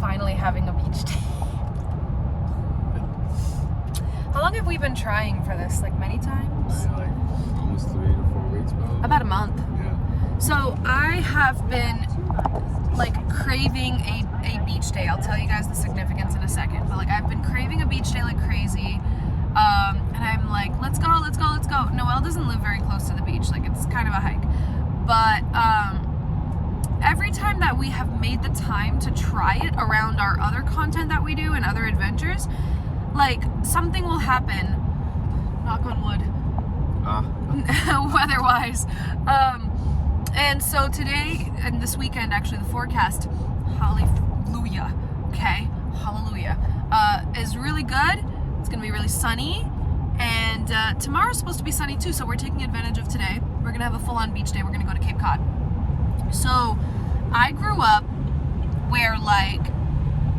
finally having a beach day. How long have we been trying for this? Like many times? Like almost 3 to 4 weeks probably. About a month. Yeah. So I have been like craving a beach day. I'll tell you guys the significance in a second. But like I've been craving a beach day like crazy. And I'm like, let's go. Noelle doesn't live very close to the beach. Like it's kind of a hike. But every time that we have made the time to try it around our other content that we do and other adventures, like something will happen, knock on wood, weather-wise. And so today and this weekend, actually the forecast, hallelujah, okay, hallelujah, is really good. It's gonna be really sunny, and tomorrow's supposed to be sunny too, so we're taking advantage of today. We're gonna have a full-on beach day. We're gonna go to Cape Cod. So I grew up where, like,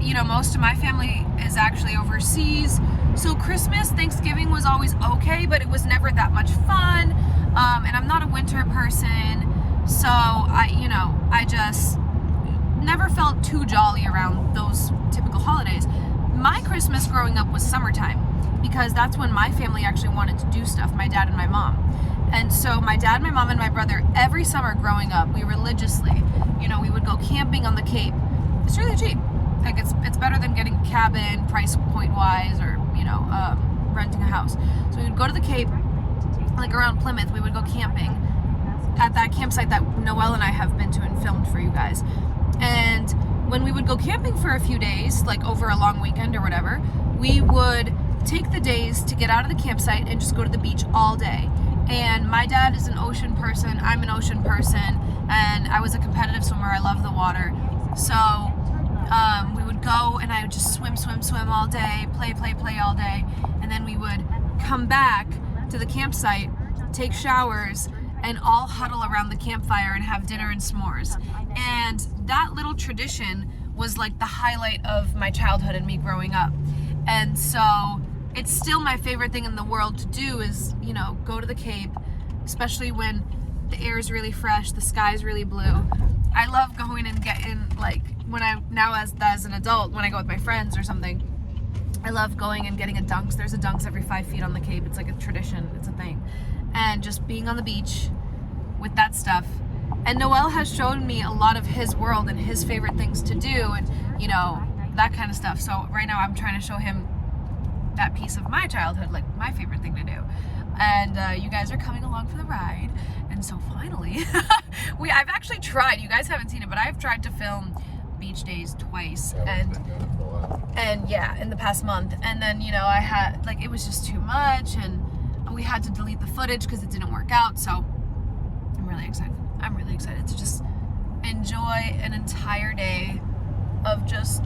you know, most of my family is actually overseas. So Christmas, Thanksgiving was always okay, but it was never that much fun. And I'm not a winter person, so I just never felt too jolly around those typical holidays. My Christmas growing up was summertime, because that's when my family actually wanted to do stuff, my dad and my mom. And so my dad, my mom, and my brother, every summer growing up, we religiously, we would go camping on the Cape. It's really cheap. Like it's better than getting a cabin, price point wise, or renting a house. So we would go to the Cape, like around Plymouth. We would go camping at that campsite that Noelle and I have been to and filmed for you guys. And when we would go camping for a few days, like over a long weekend or whatever, we would take the days to get out of the campsite and just go to the beach all day. And my dad is an ocean person, I'm an ocean person, and I was a competitive swimmer. I love the water. So we would go and I would just swim all day, play all day, and then we would come back to the campsite, take showers, and all huddle around the campfire and have dinner and s'mores. And that little tradition was like the highlight of my childhood and me growing up. And so it's still my favorite thing in the world to do is, go to the Cape, especially when the air is really fresh, the sky is really blue. I love going and getting, like, when as an adult, when I go with my friends or something, I love going and getting a Dunks. There's a Dunks every 5 feet on the Cape. It's like a tradition, it's a thing. And just being on the beach with that stuff. And Noelle has shown me a lot of his world and his favorite things to do and, that kind of stuff. So right now I'm trying to show him that piece of my childhood, like my favorite thing to do. And you guys are coming along for the ride. And so finally, I've actually tried, you guys haven't seen it, but I've tried to film beach days twice. And yeah, in the past month. And then, I had, like, it was just too much and we had to delete the footage because it didn't work out. So I'm really excited. I'm really excited to just enjoy an entire day of just,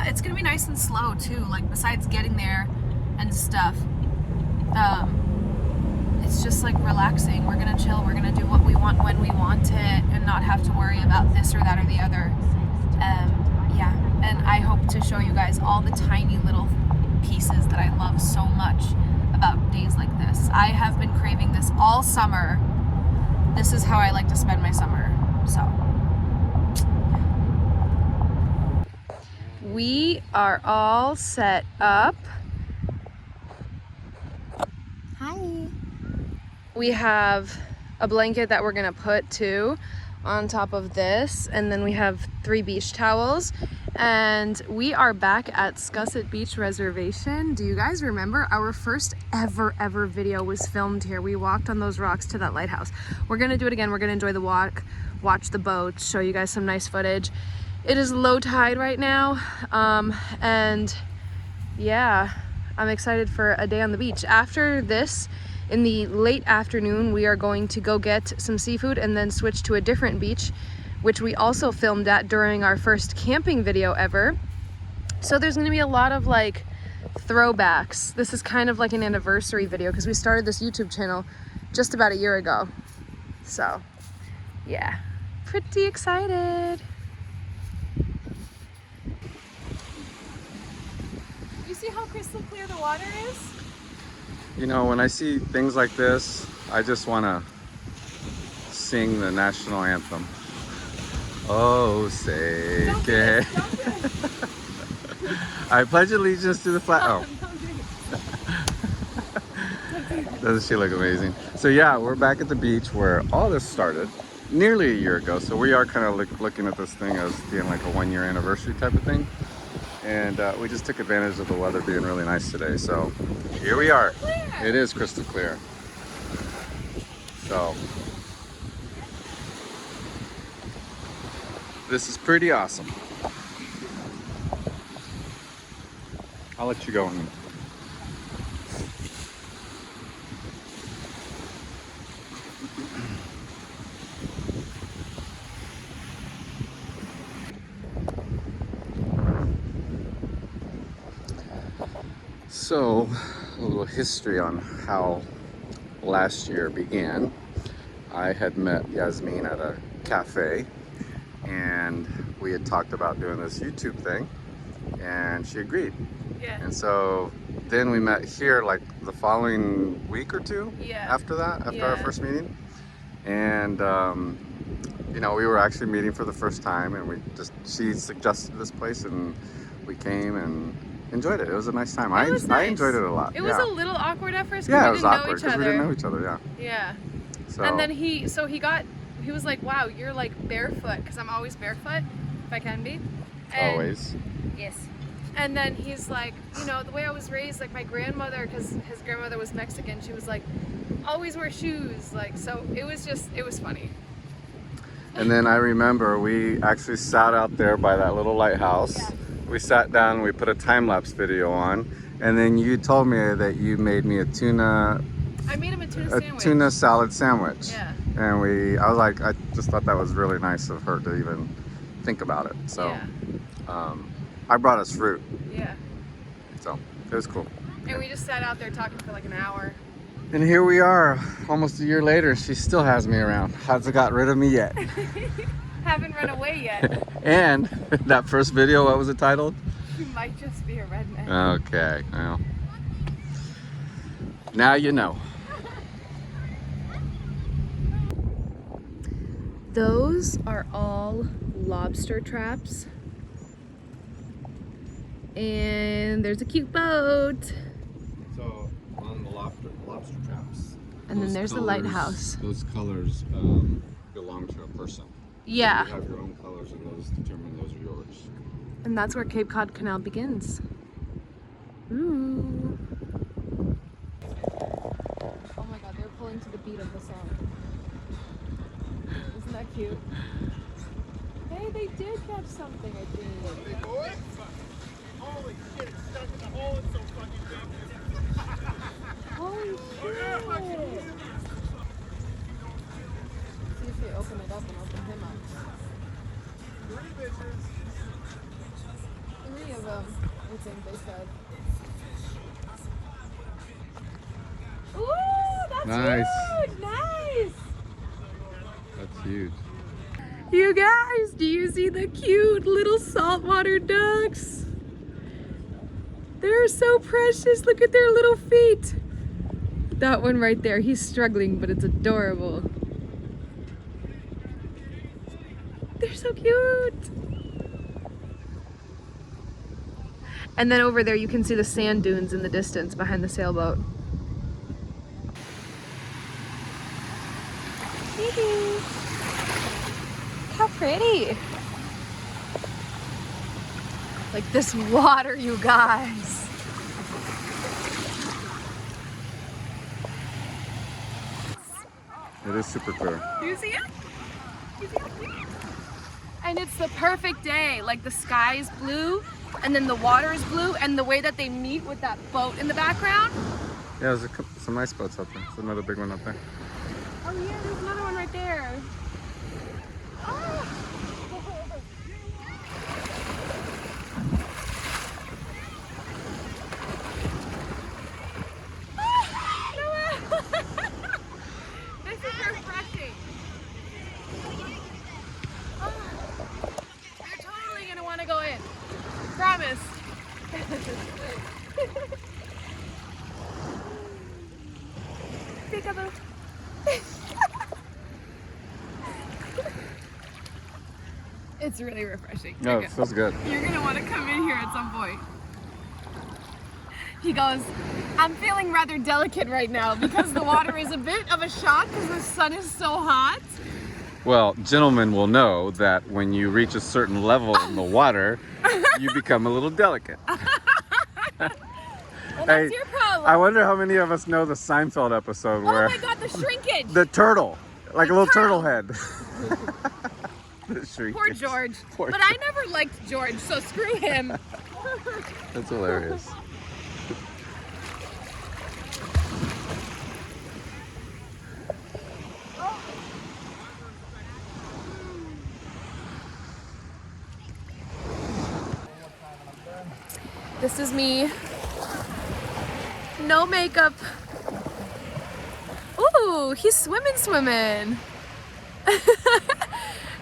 it's gonna be nice and slow too, like besides getting there and stuff. It's just like relaxing. We're gonna chill, we're gonna do what we want when we want it and not have to worry about this or that or the other. Yeah, and I hope to show you guys all the tiny little pieces that I love so much about days like this. I have been craving this all summer. This is how I like to spend my summer, so. We are all set up. Hi. We have a blanket that we're gonna put too on top of this, and then we have 3 beach towels, and we are back at Scusset Beach Reservation. Do you guys remember our first ever video was filmed here? We walked on those rocks to that lighthouse. We're gonna do it again. We're gonna enjoy the walk, watch the boats, show you guys some nice footage. It is low tide right now, and yeah, I'm excited for a day on the beach. After this, in the late afternoon, we are going to go get some seafood and then switch to a different beach, which we also filmed at during our first camping video ever. So there's gonna be a lot of like throwbacks. This is kind of like an anniversary video because we started this YouTube channel just about a year ago. So yeah, pretty excited. You see how crystal clear the water is? When I see things like this, I just want to sing the national anthem. Oh, say Don't do que. this, don't do it. I pledge allegiance to the flag. Oh, doesn't she look amazing? So yeah, we're back at the beach where all this started nearly a year ago. So we are kind of looking at this thing as being like a 1-year anniversary type of thing. And we just took advantage of the weather being really nice today. So here we are. It is crystal clear. So this is pretty awesome. I'll let you go in. So, a little history on how last year began. I had met Yasmeen at a cafe and we had talked about doing this YouTube thing and she agreed. Yeah. And so then we met here like the following week or two after that, after our first meeting. And you know, we were actually meeting for the first time and she suggested this place and we came and enjoyed it. It was a nice time. I enjoyed it a lot. It was a little awkward at first Yeah, it because was awkward because we didn't know each other. Yeah. So, and then he was like, wow, you're like barefoot, because I'm always barefoot if I can be. And, always. Yes. And then he's like, you know, the way I was raised, like my grandmother, because his grandmother was Mexican, she was like, always wear shoes. Like, so it was funny. And then I remember we actually sat out there by that little lighthouse. Yeah. We sat down, we put a time-lapse video on, and then you told me that you made me I made him a tuna sandwich. Tuna salad sandwich. Yeah. And I was like, I just thought that was really nice of her to even think about it. So, I brought us fruit. Yeah. So, it was cool. And we just sat out there talking for like an hour. And here we are, almost a year later, she still has me around. Hasn't got rid of me yet. Haven't run away yet. And that first video, what was it titled? You might just be a redneck. Okay, well. Now you know. Those are all lobster traps. And there's a cute boat. So, on the lobster traps. And then there's the lighthouse. Those colors belong to a person. Yeah. You have your own colors and those determine those are yours. And that's where Cape Cod Canal begins. Ooh. Oh my god, they're pulling to the beat of the song. Isn't that cute? Hey, they did catch something, I think. Holy shit, it's stuck in the hole, it's so fucking big. Holy shit! See if they open it up and open him up. 3 bitches. 3 of them, I think they said. Ooh, that's Nice. huge! Nice! That's huge. You guys, do you see the cute little saltwater ducks? They're so precious. Look at their little feet. That one right there, he's struggling, but it's adorable. They're so cute. And then over there, you can see the sand dunes in the distance behind the sailboat. How pretty. Like this water, you guys. It is super clear. Do you see it? You see it? And it's the perfect day. Like the sky is blue and then the water is blue, and the way that they meet with that boat in the background. Yeah, there's some nice boats out there. There's another big one up there. Oh yeah, there's another one right there. Oh. This is refreshing. Oh. You're totally gonna want to go in. Promise. It's really refreshing. No, it feels good. You're gonna want to come in here at some point. He goes, I'm feeling rather delicate right now because the water is a bit of a shock because the sun is so hot. Well, gentlemen will know that when you reach a certain level in the water, you become a little delicate. Well, that's your problem. I wonder how many of us know the Seinfeld episode where Oh my god, the shrinkage. the turtle, like The a little turtle. turtle head. The shrinkage. Poor George. Poor But I never liked George, so screw him. That's hilarious. This is me. No makeup. Ooh, he's swimming.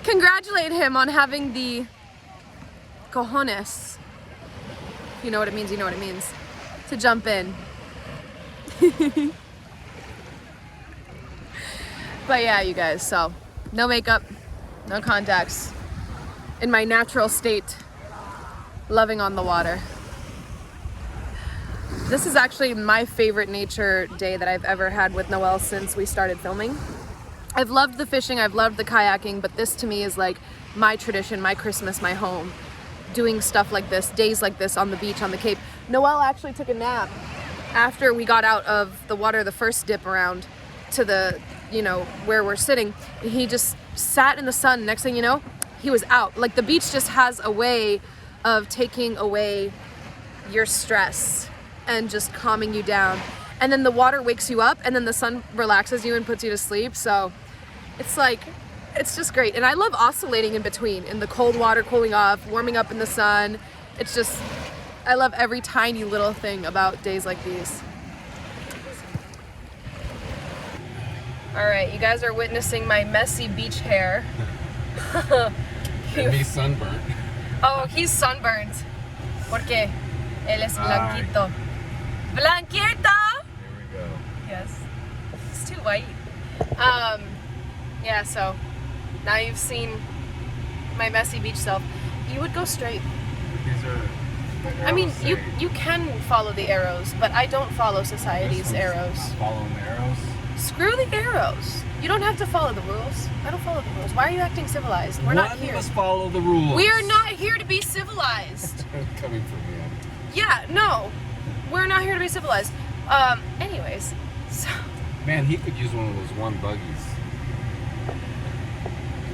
Congratulate him on having the cojones. You know what it means, you know what it means. To jump in. But yeah, you guys, so no makeup, no contacts. In my natural state, loving on the water. This is actually my favorite nature day that I've ever had with Noelle since we started filming. I've loved the fishing, I've loved the kayaking, but this to me is like my tradition, my Christmas, my home. Doing stuff like this, days like this on the beach, on the Cape. Noelle actually took a nap after we got out of the water the first dip around to the, you know, where we're sitting. He just sat in the sun. Next thing you know, he was out. Like the beach just has a way of taking away your stress and just calming you down. And then the water wakes you up and then the sun relaxes you and puts you to sleep. So it's like, it's just great. And I love oscillating in between, in the cold water cooling off, warming up in the sun. It's just, I love every tiny little thing about days like these. All right, you guys are witnessing my messy beach hair. And me sunburnt. Oh, he's sunburned. Porque él es blanquito. Blanquito! Here we go. Yes. It's too white. Yeah, so now you've seen my messy beach self. You would go straight. These are. I mean, you can follow the arrows, but I don't follow society's arrows. Following the arrows. Screw the arrows. You don't have to follow the rules. I don't follow the rules. Why are you acting civilized? We're not here. Must follow the rules. We are not here to be civilized. Coming from me. Yeah, no. We're not here to be civilized. Anyways, so. Man, he could use one of those one buggies.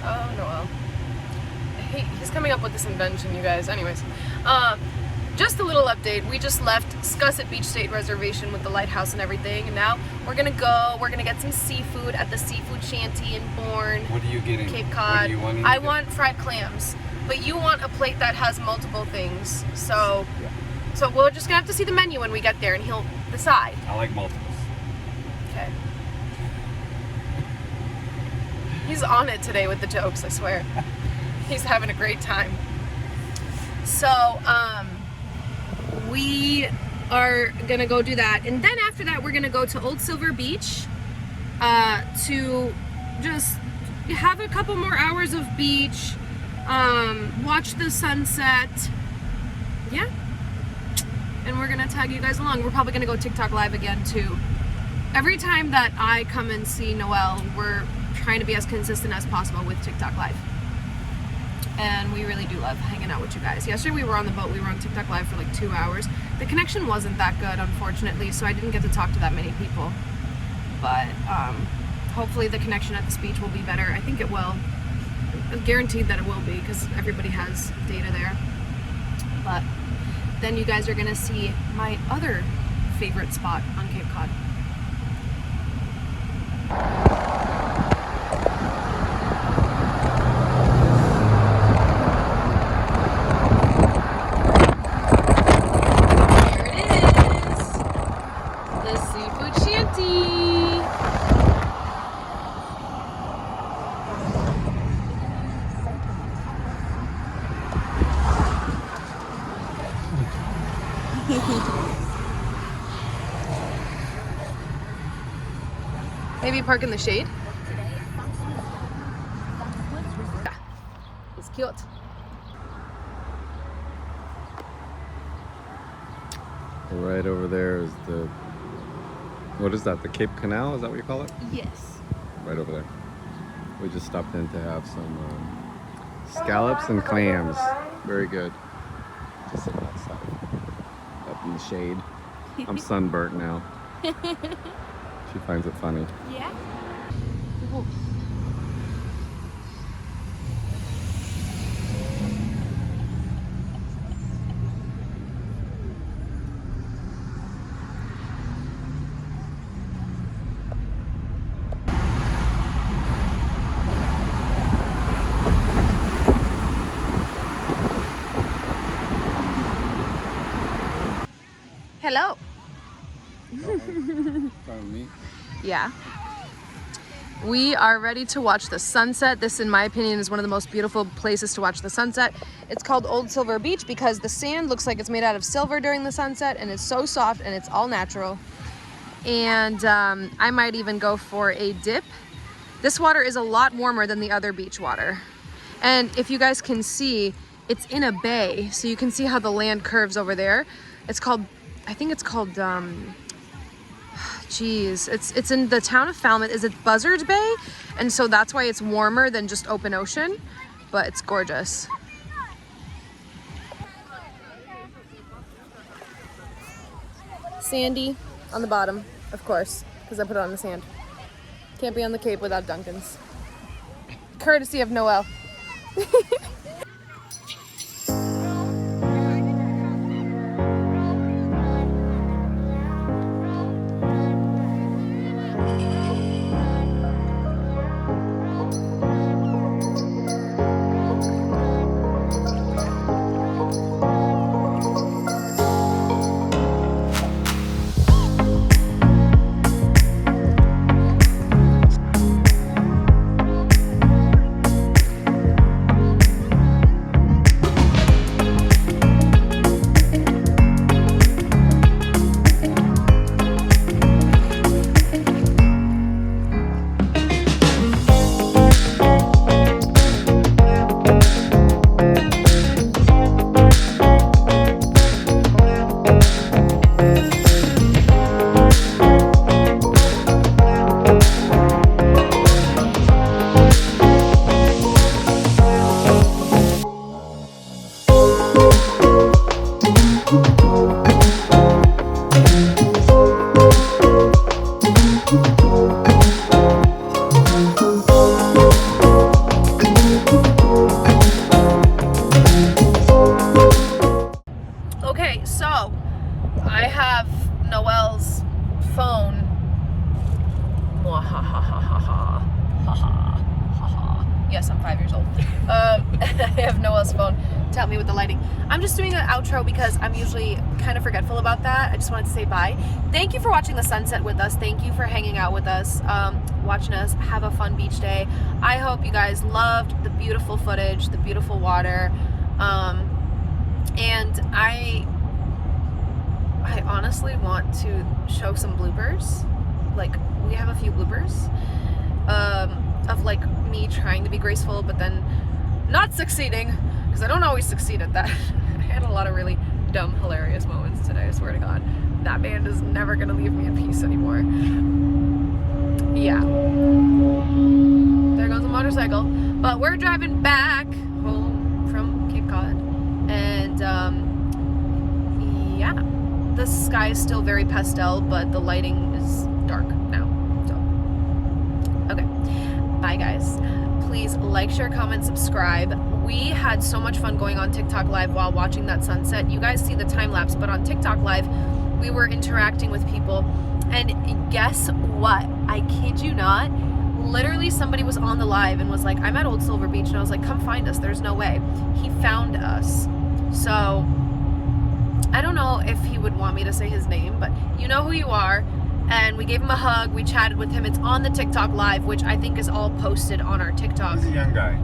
Oh, Noelle. He's coming up with this invention, you guys. Anyways, just a little update. We just left Scusset Beach State Reservation with the lighthouse and everything, and now we're gonna get some seafood at the seafood shanty in Bourne. What are you getting? Cape Cod. What do you want? I want fried clams, but you want a plate that has multiple things. So, so we're just gonna have to see the menu when we get there, and he'll decide. I like multiples. Okay. He's on it today with the jokes, I swear. He's having a great time. So, we are gonna go do that. And then after that, we're gonna go to Old Silver Beach to just have a couple more hours of beach, watch the sunset. Yeah. And we're gonna tag you guys along. We're probably gonna go TikTok live again too. Every time that I come and see Noelle, we're trying to be as consistent as possible with TikTok live. And we really do love hanging out with you guys. Yesterday we were on the boat, we were on TikTok live for like 2 hours. The connection wasn't that good, unfortunately, so I didn't get to talk to that many people. But hopefully the connection at this beach will be better. I think it will. I'm guaranteed that it will be because everybody has data there. But then you guys are gonna see my other favorite spot on Cape Cod. Maybe park in the shade? Yeah, it's cute. Right over there is the, what is that? The Cape Canal? Is that what you call it? Yes. Right over there. We just stopped in to have some scallops and clams. Very good. Just sitting outside, up in the shade. I'm sunburnt now. She finds it funny. Yeah. Hello. Yeah. We are ready to watch the sunset. This, in my opinion, is one of the most beautiful places to watch the sunset. It's called Old Silver Beach because the sand looks like it's made out of silver during the sunset, and it's so soft and it's all natural. And I might even go for a dip. This water is a lot warmer than the other beach water. And if you guys can see, it's in a bay, so you can see how the land curves over there. It's called, I think it's called, it's in the town of Falmouth. Is it Buzzards Bay? And so that's why it's warmer than just open ocean, but it's gorgeous. Sandy on the bottom, of course, because I put it on the sand. Can't be on the Cape without Duncan's. Courtesy of Noelle. Okay, so I have Noelle's phone. Yes, I'm 5 years old. I have Noelle's phone to help me with the lighting. I'm just doing an outro because I'm usually kind of forgetful about that. I just wanted to say bye. Thank you for watching the sunset with us. Thank you for hanging out with us, watching us have a fun beach day. I hope you guys loved the beautiful footage, the beautiful water. And I honestly want to show some bloopers. Like, we have a few bloopers of like me trying to be graceful but then not succeeding, because I don't always succeed at that. I had a lot of really dumb, hilarious moments today, I swear to God. That band is never gonna leave me in peace anymore. Yeah. There goes a motorcycle. But we're driving back home from Cape Cod. And yeah, the sky is still very pastel, but the lighting is dark now. So, okay. Bye, guys. Please like, share, comment, subscribe. We had so much fun going on TikTok Live while watching that sunset. You guys see the time lapse, but on TikTok Live, we were interacting with people. And guess what? I kid you not. Literally somebody was on the live and was like, I'm at Old Silver Beach. And I was like, come find us. There's no way. He found us. So I don't know if he would want me to say his name, but you know who you are. And we gave him a hug. We chatted with him. It's on the TikTok Live, which I think is all posted on our TikTok. He's a young guy.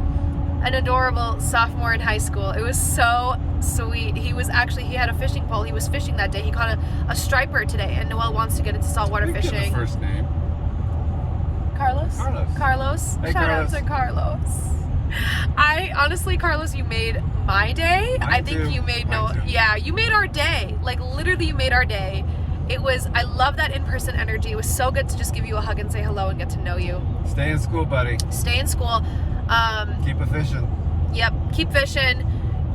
An adorable sophomore in high school. It was so sweet. He was actually, he had a fishing pole. He was fishing that day. He caught a striper today, and Noelle wants to get into saltwater fishing. First name. Carlos? Carlos. Carlos. Hey, Shout Carlos. out to Carlos. I honestly, Carlos, you made my day. I think you made you made our day. Like literally you made our day. I love that in-person energy. It was so good to just give you a hug and say hello and get to know you. Stay in school, buddy. Stay in school. Keep fishing. Yep, keep fishing.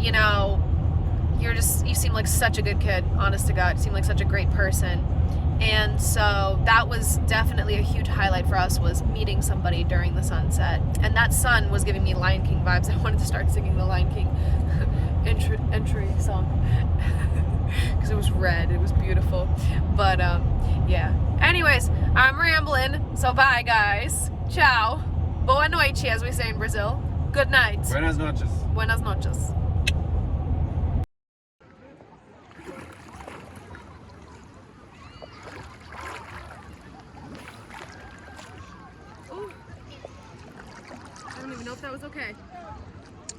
You know, you seem like such a good kid, honest to God. You seem like such a great person. And so that was definitely a huge highlight for us, was meeting somebody during the sunset. And that sun was giving me Lion King vibes. I wanted to start singing the Lion King entry song. Because it was red. It was beautiful. But, yeah. Anyways, I'm rambling. So bye, guys. Ciao. Boa noite, as we say in Brazil. Good night. Buenas noches. Buenas noches. Ooh. I don't even know if that was okay.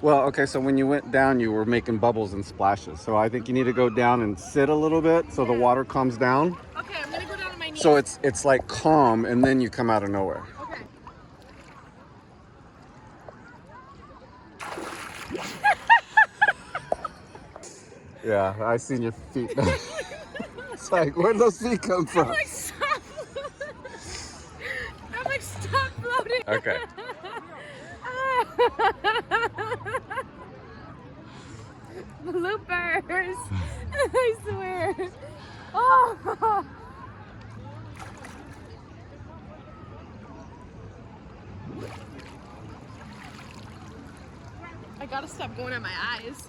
Well, okay, so when you went down, you were making bubbles and splashes. So I think you need to go down and sit a little bit so the water calms down. Okay, I'm gonna go down on my knees. So it's like calm, and then you come out of nowhere. Okay. Yeah, I seen your feet. It's like, where'd those feet come from? I'm like, stop floating. Okay. Bloopers. I swear. Oh. I gotta stop going at my eyes.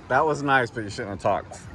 That was nice, but you shouldn't have talked.